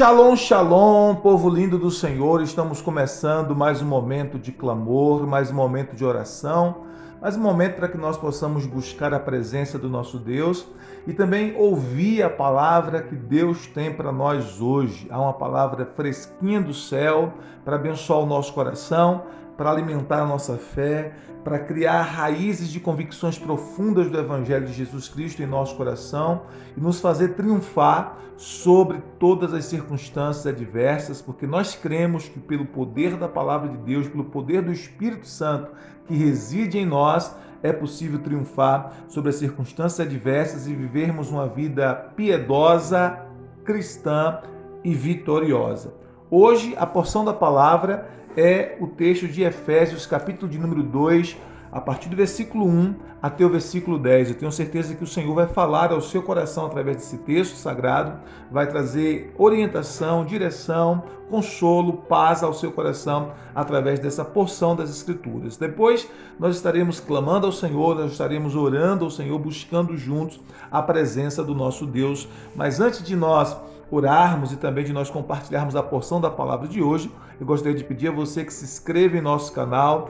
Shalom, shalom, povo lindo do Senhor. Estamos começando mais um momento de clamor, mais um momento de oração, mais um momento para que nós possamos buscar a presença do nosso Deus e também ouvir a palavra que Deus tem para nós hoje. Há uma palavra fresquinha do céu para abençoar o nosso coração, para alimentar a nossa fé, para criar raízes de convicções profundas do Evangelho de Jesus Cristo em nosso coração e nos fazer triunfar sobre todas as circunstâncias adversas, porque nós cremos que pelo poder da Palavra de Deus, pelo poder do Espírito Santo que reside em nós, é possível triunfar sobre as circunstâncias adversas e vivermos uma vida piedosa, cristã e vitoriosa. Hoje, a porção da palavra é o texto de Efésios, capítulo de número 2, a partir do versículo 1 até o versículo 10. Eu tenho certeza que o Senhor vai falar ao seu coração através desse texto sagrado, vai trazer orientação, direção, consolo, paz ao seu coração através dessa porção das Escrituras. Depois nós estaremos clamando ao Senhor, nós estaremos orando ao Senhor, buscando juntos a presença do nosso Deus. Mas antes de nós orarmos e também de nós compartilharmos a porção da palavra de hoje, eu gostaria de pedir a você que se inscreva em nosso canal,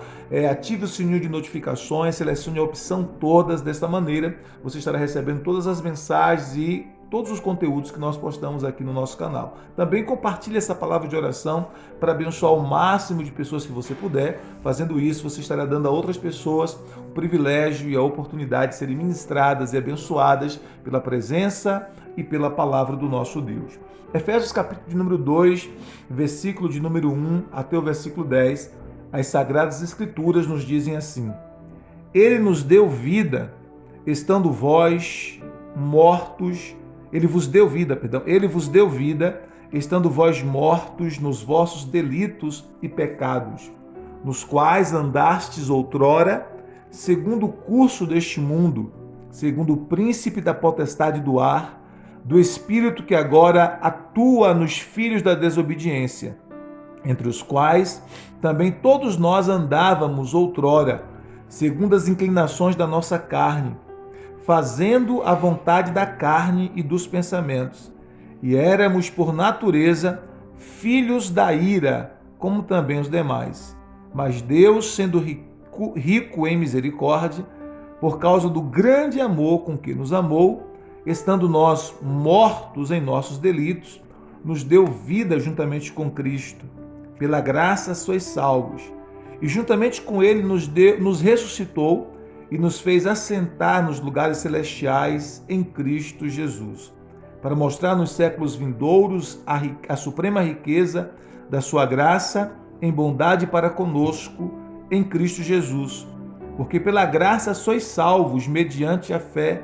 ative o sininho de notificações, selecione a opção todas. Desta maneira, você estará recebendo todas as mensagens e todos os conteúdos que nós postamos aqui no nosso canal. Também compartilhe essa palavra de oração para abençoar o máximo de pessoas que você puder. Fazendo isso, você estará dando a outras pessoas o privilégio e a oportunidade de serem ministradas e abençoadas pela presença e pela palavra do nosso Deus. Efésios capítulo de número 2, versículo de número 1 até o versículo 10, as Sagradas Escrituras nos dizem assim: Ele nos deu vida, estando vós mortos, Ele vos deu vida, estando vós mortos nos vossos delitos e pecados, nos quais andastes outrora, segundo o curso deste mundo, segundo o príncipe da potestade do ar, do Espírito que agora atua nos filhos da desobediência, entre os quais também todos nós andávamos outrora, segundo as inclinações da nossa carne, fazendo a vontade da carne e dos pensamentos. E éramos, por natureza, filhos da ira, como também os demais. Mas Deus, sendo rico em misericórdia, por causa do grande amor com que nos amou, estando nós mortos em nossos delitos, nos deu vida juntamente com Cristo. Pela graça sois salvos. E juntamente com Ele nos ressuscitou e nos fez assentar nos lugares celestiais em Cristo Jesus, para mostrar nos séculos vindouros a suprema riqueza da sua graça em bondade para conosco em Cristo Jesus. Porque pela graça sois salvos mediante a fé,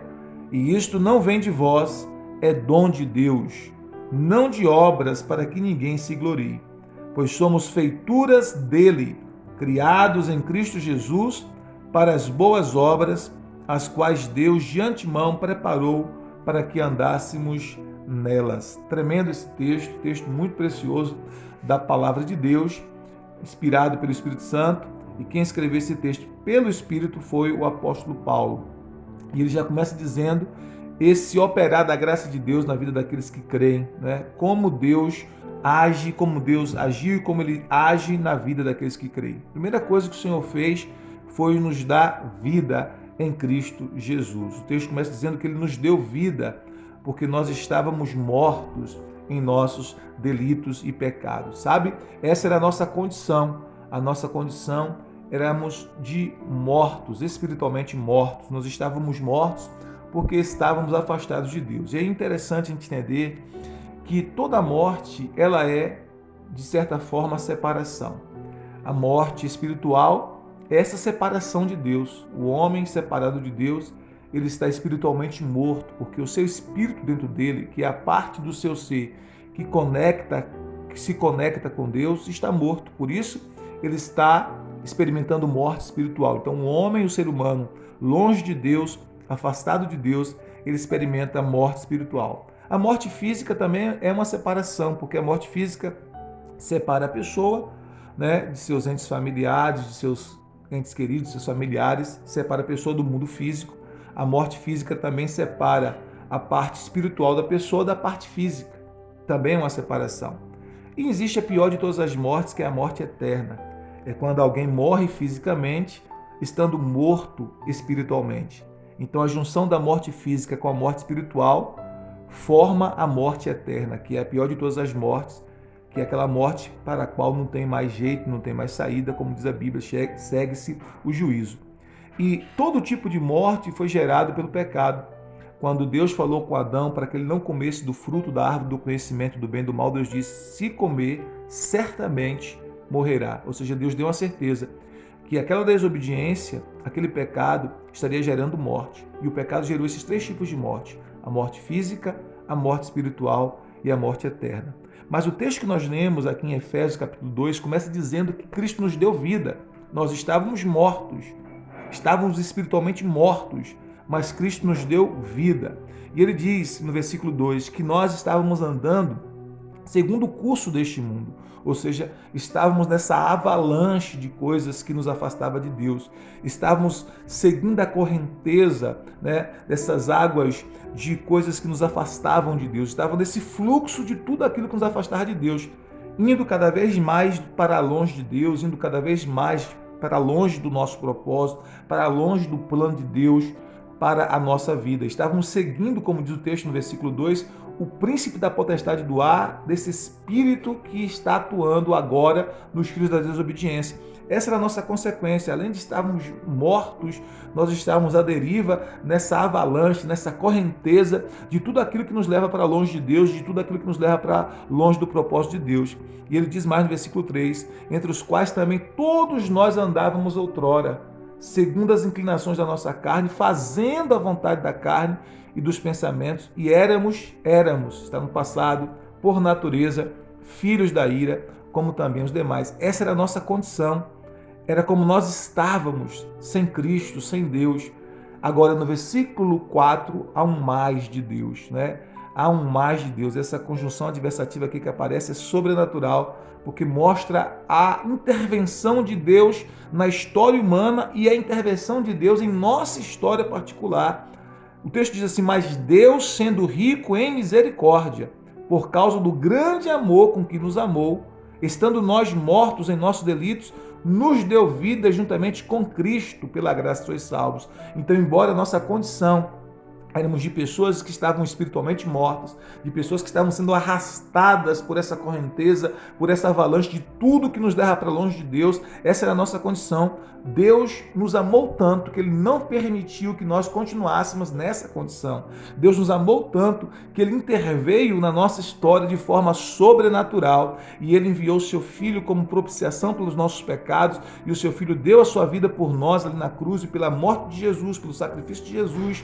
e isto não vem de vós, é dom de Deus, não de obras para que ninguém se glorie. Pois somos feituras dele, criados em Cristo Jesus, para as boas obras, as quais Deus de antemão preparou para que andássemos nelas. Tremendo esse texto muito precioso da palavra de Deus, inspirado pelo Espírito Santo, e quem escreveu esse texto pelo Espírito foi o apóstolo Paulo. E ele já começa dizendo esse operar da graça de Deus na vida daqueles que creem, né? Como Deus age, como Deus agiu e como Ele age na vida daqueles que creem. A primeira coisa que o Senhor fez foi nos dar vida em Cristo Jesus. O texto começa dizendo que Ele nos deu vida porque nós estávamos mortos em nossos delitos e pecados, sabe? Essa era a nossa condição. A nossa condição éramos de mortos, espiritualmente mortos. Nós estávamos mortos porque estávamos afastados de Deus. E é interessante a gente entender que toda morte, ela é, de certa forma, a separação. A morte espiritual é essa separação de Deus. O homem separado de Deus, ele está espiritualmente morto, porque o seu espírito dentro dele, que é a parte do seu ser que se conecta com Deus, está morto. Por isso, ele está experimentando morte espiritual. Então, o homem, o ser humano, longe de Deus, afastado de Deus, ele experimenta morte espiritual. A morte física também é uma separação, porque a morte física separa a pessoa, né, de seus entes familiares, de seus entes queridos, seus familiares, separa a pessoa do mundo físico. A morte física também separa a parte espiritual da pessoa da parte física. também é uma separação. E existe a pior de todas as mortes, que é a morte eterna. É quando alguém morre fisicamente, estando morto espiritualmente. Então a junção da morte física com a morte espiritual forma a morte eterna, que é a pior de todas as mortes, que é aquela morte para a qual não tem mais jeito, não tem mais saída, como diz a Bíblia, segue-se o juízo. E todo tipo de morte foi gerado pelo pecado. Quando Deus falou com Adão para que ele não comesse do fruto da árvore do conhecimento do bem e do mal, Deus disse: se comer, certamente morrerá. Ou seja, Deus deu uma certeza que aquela desobediência, aquele pecado, estaria gerando morte. E o pecado gerou esses 3 tipos de morte: a morte física, a morte espiritual e a morte eterna. Mas o texto que nós lemos aqui em Efésios capítulo 2 começa dizendo que Cristo nos deu vida. Nós estávamos mortos, estávamos espiritualmente mortos, mas Cristo nos deu vida. E ele diz no versículo 2 que nós estávamos andando segundo o curso deste mundo, ou seja, estávamos nessa avalanche de coisas que nos afastava de Deus, estávamos seguindo a correnteza, dessas águas de coisas que nos afastavam de Deus, estávamos nesse fluxo de tudo aquilo que nos afastava de Deus, indo cada vez mais para longe de Deus, indo cada vez mais para longe do nosso propósito, para longe do plano de Deus para a nossa vida. Estávamos seguindo, como diz o texto no versículo 2, o príncipe da potestade do ar, desse espírito que está atuando agora nos filhos da desobediência. Essa era a nossa consequência. Além de estarmos mortos, nós estávamos à deriva nessa avalanche, nessa correnteza de tudo aquilo que nos leva para longe de Deus, de tudo aquilo que nos leva para longe do propósito de Deus. E ele diz mais no versículo 3, entre os quais também todos nós andávamos outrora, segundo as inclinações da nossa carne, fazendo a vontade da carne e dos pensamentos, e éramos, está no passado, por natureza, filhos da ira, como também os demais. Essa era a nossa condição, era como nós estávamos, sem Cristo, sem Deus. Agora, no versículo 4, há um mais de Deus, Há um mais de Deus. Essa conjunção adversativa aqui que aparece é sobrenatural, porque mostra a intervenção de Deus na história humana e a intervenção de Deus em nossa história particular. O texto diz assim: mas Deus, sendo rico em misericórdia, por causa do grande amor com que nos amou, estando nós mortos em nossos delitos, nos deu vida juntamente com Cristo, pela graça sois salvos. Então, embora a nossa condição éramos de pessoas que estavam espiritualmente mortas, de pessoas que estavam sendo arrastadas por essa correnteza, por essa avalanche de tudo que nos leva para longe de Deus. Essa era a nossa condição. Deus nos amou tanto que Ele não permitiu que nós continuássemos nessa condição. Deus nos amou tanto que Ele interveio na nossa história de forma sobrenatural e Ele enviou o Seu Filho como propiciação pelos nossos pecados, e o Seu Filho deu a sua vida por nós ali na cruz, e pela morte de Jesus, pelo sacrifício de Jesus,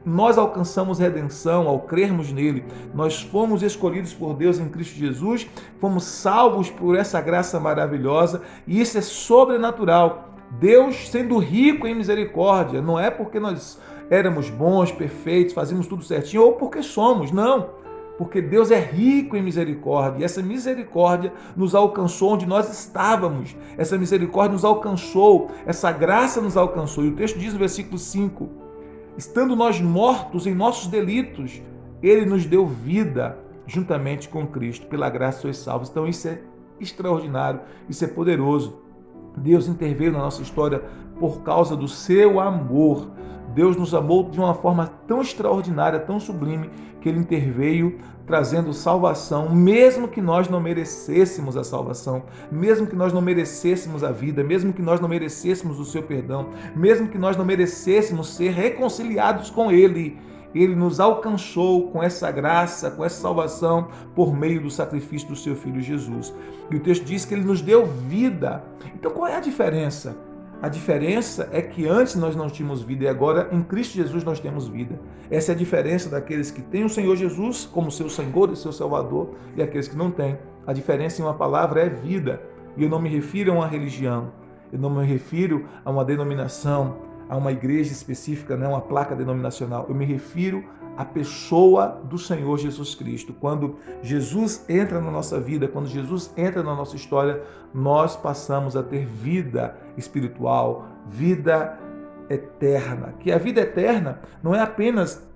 nós alcançamos redenção ao crermos nele. Nós fomos escolhidos por Deus em Cristo Jesus, fomos salvos por essa graça maravilhosa, e isso é sobrenatural. Deus sendo rico em misericórdia, não é porque nós éramos bons, perfeitos, fazíamos tudo certinho, ou porque somos, não. Porque Deus é rico em misericórdia, e essa misericórdia nos alcançou onde nós estávamos, essa misericórdia nos alcançou, essa graça nos alcançou. E o texto diz no versículo 5, estando nós mortos em nossos delitos, Ele nos deu vida juntamente com Cristo, pela graça sois salvos. Então isso é extraordinário, isso é poderoso. Deus interveio na nossa história por causa do seu amor. Deus nos amou de uma forma tão extraordinária, tão sublime, que Ele interveio trazendo salvação, mesmo que nós não merecêssemos a salvação, mesmo que nós não merecêssemos a vida, mesmo que nós não merecêssemos o seu perdão, mesmo que nós não merecêssemos ser reconciliados com Ele. Ele nos alcançou com essa graça, com essa salvação, por meio do sacrifício do seu Filho Jesus. E o texto diz que Ele nos deu vida. Então qual é a diferença? A diferença é que antes nós não tínhamos vida e agora em Cristo Jesus nós temos vida. Essa é a diferença daqueles que têm o Senhor Jesus como seu Senhor e seu Salvador e aqueles que não têm. A diferença em uma palavra é vida. E eu não me refiro a uma religião, eu não me refiro a uma denominação, a uma igreja específica, não uma placa denominacional. Eu me refiro à pessoa do Senhor Jesus Cristo. Quando Jesus entra na nossa vida, quando Jesus entra na nossa história, nós passamos a ter vida espiritual, vida eterna. Que a vida eterna não é apenas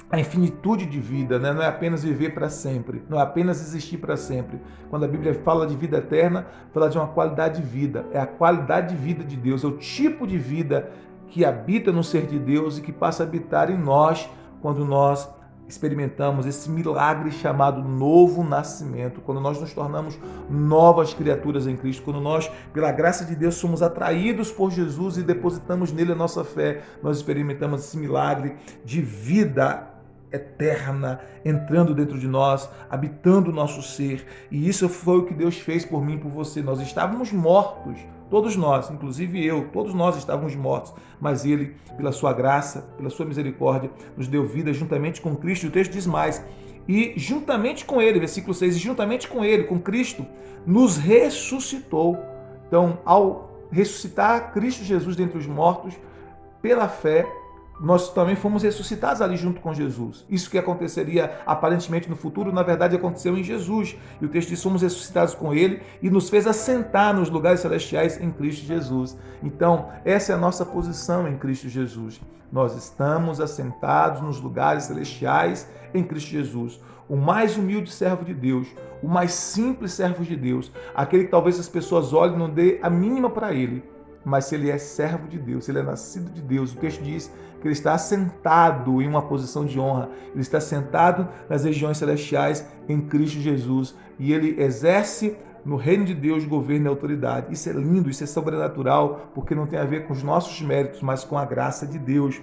a infinitude de vida, né? Não é apenas viver para sempre, não é apenas existir para sempre. Quando a Bíblia fala de vida eterna, fala de uma qualidade de vida, é a qualidade de vida de Deus, é o tipo de vida que habita no ser de Deus e que passa a habitar em nós quando nós experimentamos esse milagre chamado novo nascimento, quando nós nos tornamos novas criaturas em Cristo, quando nós, pela graça de Deus, somos atraídos por Jesus e depositamos nele a nossa fé, nós experimentamos esse milagre de vida eterna entrando dentro de nós, habitando o nosso ser. E isso foi o que Deus fez por mim e por você. Nós estávamos mortos, todos nós, inclusive eu, todos nós estávamos mortos, mas Ele, pela sua graça, pela sua misericórdia, nos deu vida juntamente com Cristo. E o texto diz mais, e juntamente com Ele, versículo 6, e juntamente com Ele, com Cristo, nos ressuscitou. Então, ao ressuscitar Cristo Jesus dentre os mortos, pela fé, nós também fomos ressuscitados ali junto com Jesus. Isso que aconteceria aparentemente no futuro, na verdade aconteceu em Jesus. E o texto diz, somos ressuscitados com Ele e nos fez assentar nos lugares celestiais em Cristo Jesus. Então, essa é a nossa posição em Cristo Jesus. Nós estamos assentados nos lugares celestiais em Cristo Jesus. O mais humilde servo de Deus, o mais simples servo de Deus, aquele que talvez as pessoas olhem e não dê a mínima para ele. Mas se ele é servo de Deus, se ele é nascido de Deus, o texto diz que ele está assentado em uma posição de honra, ele está sentado nas regiões celestiais em Cristo Jesus e ele exerce no reino de Deus governo e autoridade. Isso é lindo, isso é sobrenatural, porque não tem a ver com os nossos méritos, mas com a graça de Deus.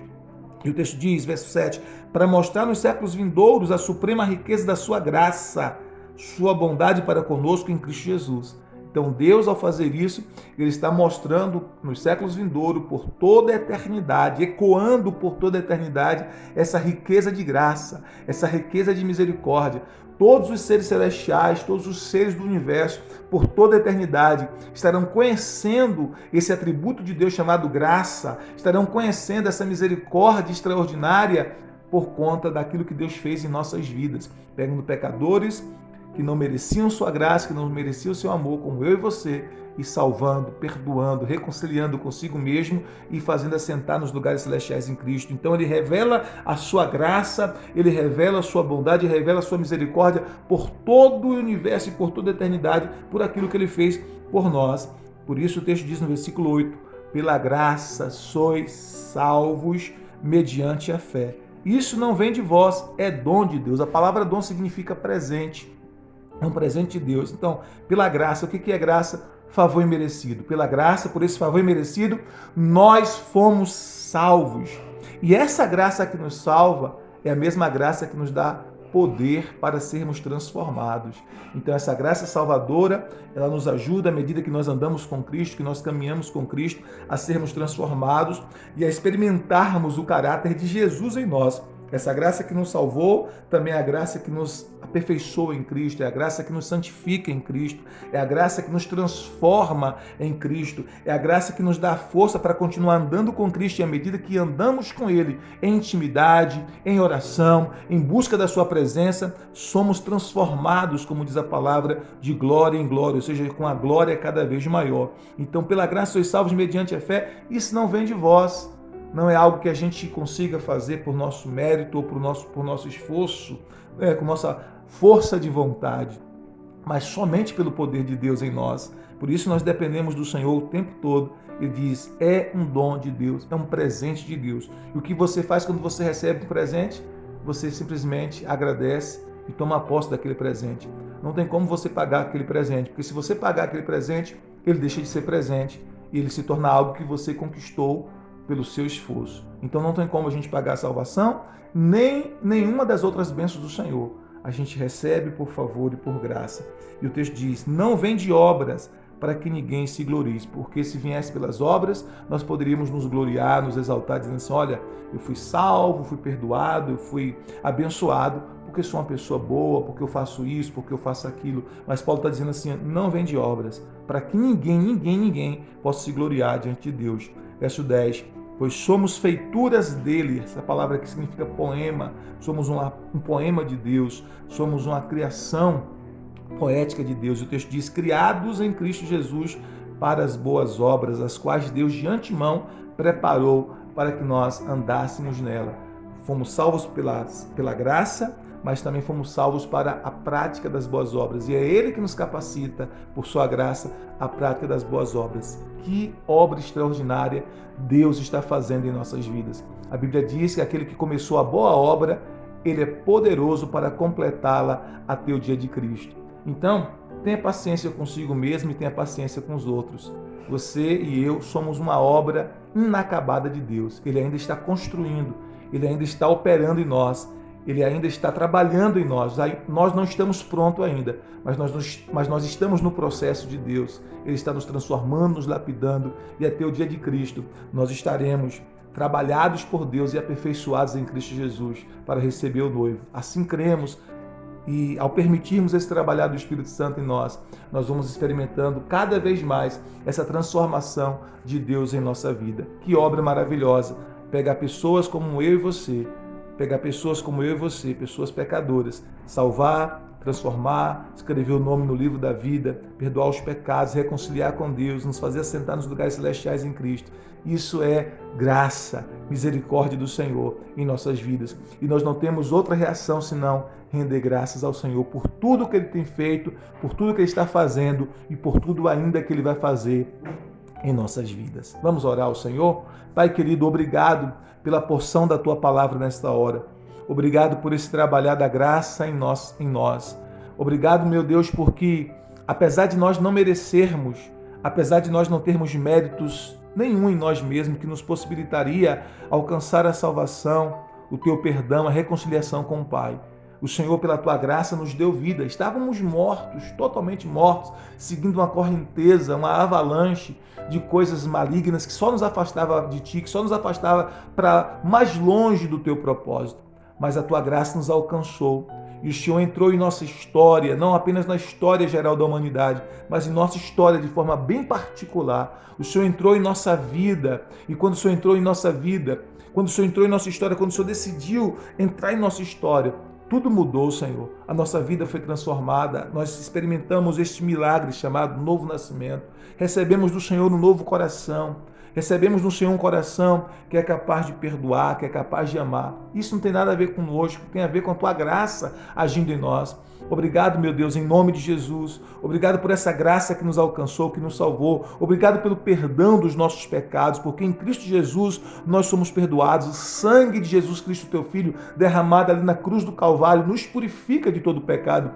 E o texto diz, verso 7, para mostrar nos séculos vindouros a suprema riqueza da sua graça, sua bondade para conosco em Cristo Jesus. Então Deus, ao fazer isso, Ele está mostrando nos séculos vindouros, por toda a eternidade, ecoando por toda a eternidade, essa riqueza de graça, essa riqueza de misericórdia. Todos os seres celestiais, todos os seres do universo, por toda a eternidade, estarão conhecendo esse atributo de Deus chamado graça, estarão conhecendo essa misericórdia extraordinária por conta daquilo que Deus fez em nossas vidas, pegando pecadores que não mereciam sua graça, que não mereciam o seu amor, como eu e você, e salvando, perdoando, reconciliando consigo mesmo e fazendo assentar nos lugares celestiais em Cristo. Então ele revela a sua graça, ele revela a sua bondade, revela a sua misericórdia por todo o universo e por toda a eternidade, por aquilo que ele fez por nós. Por isso o texto diz no versículo 8, pela graça sois salvos mediante a fé. Isso não vem de vós, é dom de Deus. A palavra dom significa presente. É um presente de Deus. Então, pela graça, o que é graça? Favor imerecido. Pela graça, por esse favor imerecido, nós fomos salvos. E essa graça que nos salva é a mesma graça que nos dá poder para sermos transformados. Então, essa graça salvadora, ela nos ajuda, à medida que nós andamos com Cristo, que nós caminhamos com Cristo, a sermos transformados e a experimentarmos o caráter de Jesus em nós. Essa graça que nos salvou também é a graça que nos aperfeiçoa em Cristo, é a graça que nos santifica em Cristo, é a graça que nos transforma em Cristo, é a graça que nos dá força para continuar andando com Cristo e à medida que andamos com Ele em intimidade, em oração, em busca da Sua presença, somos transformados, como diz a palavra, de glória em glória, ou seja, com a glória cada vez maior. Então, pela graça sois salvos mediante a fé, isso não vem de vós. Não é algo que a gente consiga fazer por nosso mérito ou por nosso esforço, com nossa força de vontade, mas somente pelo poder de Deus em nós. Por isso nós dependemos do Senhor o tempo todo. Ele diz, é um dom de Deus, é um presente de Deus. E o que você faz quando você recebe um presente? Você simplesmente agradece e toma posse daquele presente. Não tem como você pagar aquele presente, porque se você pagar aquele presente, ele deixa de ser presente e ele se torna algo que você conquistou pelo seu esforço. Então não tem como a gente pagar a salvação, nem nenhuma das outras bênçãos do Senhor. A gente recebe por favor e por graça. E o texto diz, não vem de obras para que ninguém se glorie, porque se viesse pelas obras, nós poderíamos nos gloriar, nos exaltar, dizendo assim, olha, eu fui salvo, fui perdoado, eu fui abençoado, porque sou uma pessoa boa, porque eu faço isso, porque eu faço aquilo. Mas Paulo está dizendo assim, não vem de obras, para que ninguém possa se gloriar diante de Deus. Verso 10, pois somos feituras dele, essa palavra que significa poema, somos um poema de Deus, somos uma criação poética de Deus. O texto diz, criados em Cristo Jesus para as boas obras, as quais Deus de antemão preparou para que nós andássemos nela. Fomos salvos pela graça, mas também fomos salvos para a prática das boas obras. E é Ele que nos capacita, por sua graça, a prática das boas obras. Que obra extraordinária Deus está fazendo em nossas vidas. A Bíblia diz que aquele que começou a boa obra, Ele é poderoso para completá-la até o dia de Cristo. Então, tenha paciência consigo mesmo e tenha paciência com os outros. Você e eu somos uma obra inacabada de Deus. Ele ainda está construindo, Ele ainda está operando em nós, Ele ainda está trabalhando em nós. Nós não estamos prontos ainda, mas nós estamos no processo de Deus. Ele está nos transformando, nos lapidando, e até o dia de Cristo nós estaremos trabalhados por Deus e aperfeiçoados em Cristo Jesus para receber o noivo. Assim cremos. E ao permitirmos esse trabalhar do Espírito Santo em nós, nós vamos experimentando cada vez mais essa transformação de Deus em nossa vida. Que obra maravilhosa! Pegar pessoas como eu e você, pessoas pecadoras, salvar, transformar, escrever o nome no livro da vida, perdoar os pecados, reconciliar com Deus, nos fazer assentar nos lugares celestiais em Cristo. Isso é graça, misericórdia do Senhor em nossas vidas. E nós não temos outra reação senão render graças ao Senhor por tudo que Ele tem feito, por tudo que Ele está fazendo e por tudo ainda que Ele vai fazer em nossas vidas. Vamos orar ao Senhor? Pai querido, obrigado pela porção da Tua palavra nesta hora. Obrigado por esse trabalhar da graça em nós. Obrigado, meu Deus, porque apesar de nós não merecermos, apesar de nós não termos méritos nenhum em nós mesmos que nos possibilitaria alcançar a salvação, o Teu perdão, a reconciliação com o Pai. O Senhor, pela Tua graça, nos deu vida. Estávamos mortos, totalmente mortos, seguindo uma correnteza, uma avalanche de coisas malignas que só nos afastava de Ti, que só nos afastava para mais longe do Teu propósito. Mas a Tua graça nos alcançou. E o Senhor entrou em nossa história, não apenas na história geral da humanidade, mas em nossa história de forma bem particular. O Senhor entrou em nossa vida. E quando o Senhor entrou em nossa vida, quando o Senhor entrou em nossa história, quando o Senhor decidiu entrar em nossa história, tudo mudou, Senhor. A nossa vida foi transformada. Nós experimentamos este milagre chamado novo nascimento. Recebemos do Senhor um novo coração. Recebemos no Senhor um coração que é capaz de perdoar, que é capaz de amar. Isso não tem nada a ver conosco, tem a ver com a Tua graça agindo em nós. Obrigado, meu Deus, em nome de Jesus. Obrigado por essa graça que nos alcançou, que nos salvou. Obrigado pelo perdão dos nossos pecados, porque em Cristo Jesus nós somos perdoados. O sangue de Jesus Cristo, Teu Filho, derramado ali na cruz do Calvário, nos purifica de todo pecado.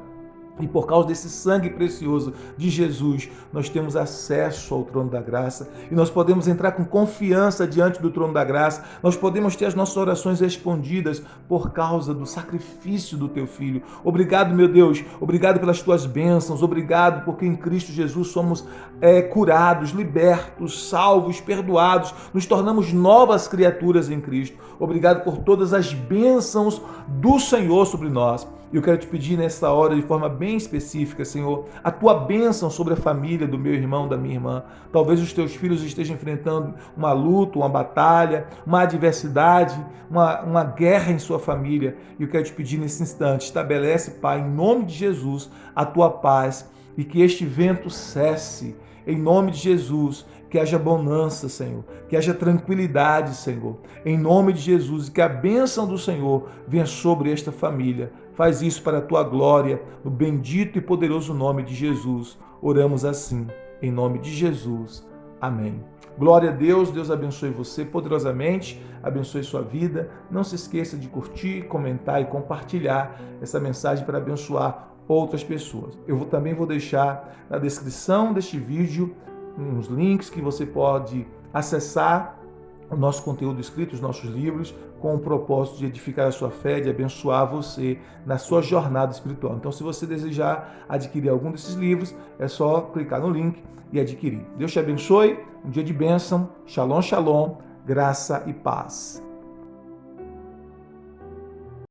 E por causa desse sangue precioso de Jesus, nós temos acesso ao trono da graça e nós podemos entrar com confiança diante do trono da graça. Nós podemos ter as nossas orações respondidas por causa do sacrifício do Teu Filho. Obrigado, meu Deus. Obrigado pelas Tuas bênçãos. Obrigado porque em Cristo Jesus somos curados, libertos, salvos, perdoados. Nos tornamos novas criaturas em Cristo. Obrigado por todas as bênçãos do Senhor sobre nós. Eu quero te pedir nessa hora, de forma bem específica, Senhor, a Tua bênção sobre a família do meu irmão, da minha irmã. Talvez os Teus filhos estejam enfrentando uma luta, uma batalha, uma adversidade, uma guerra em sua família. E eu quero te pedir nesse instante, estabelece, Pai, em nome de Jesus, a Tua paz e que este vento cesse. Em nome de Jesus, que haja bonança, Senhor, que haja tranquilidade, Senhor, em nome de Jesus, e que a bênção do Senhor venha sobre esta família. Faz isso para a Tua glória, no bendito e poderoso nome de Jesus. Oramos assim, em nome de Jesus. Amém. Glória a Deus, Deus abençoe você poderosamente, abençoe sua vida. Não se esqueça de curtir, comentar e compartilhar essa mensagem para abençoar outras pessoas. Eu também vou deixar na descrição deste vídeo uns links que você pode acessar o nosso conteúdo escrito, os nossos livros, com o propósito de edificar a sua fé, de abençoar você na sua jornada espiritual. Então, se você desejar adquirir algum desses livros, é só clicar no link e adquirir. Deus te abençoe, um dia de bênção, shalom, shalom, graça e paz.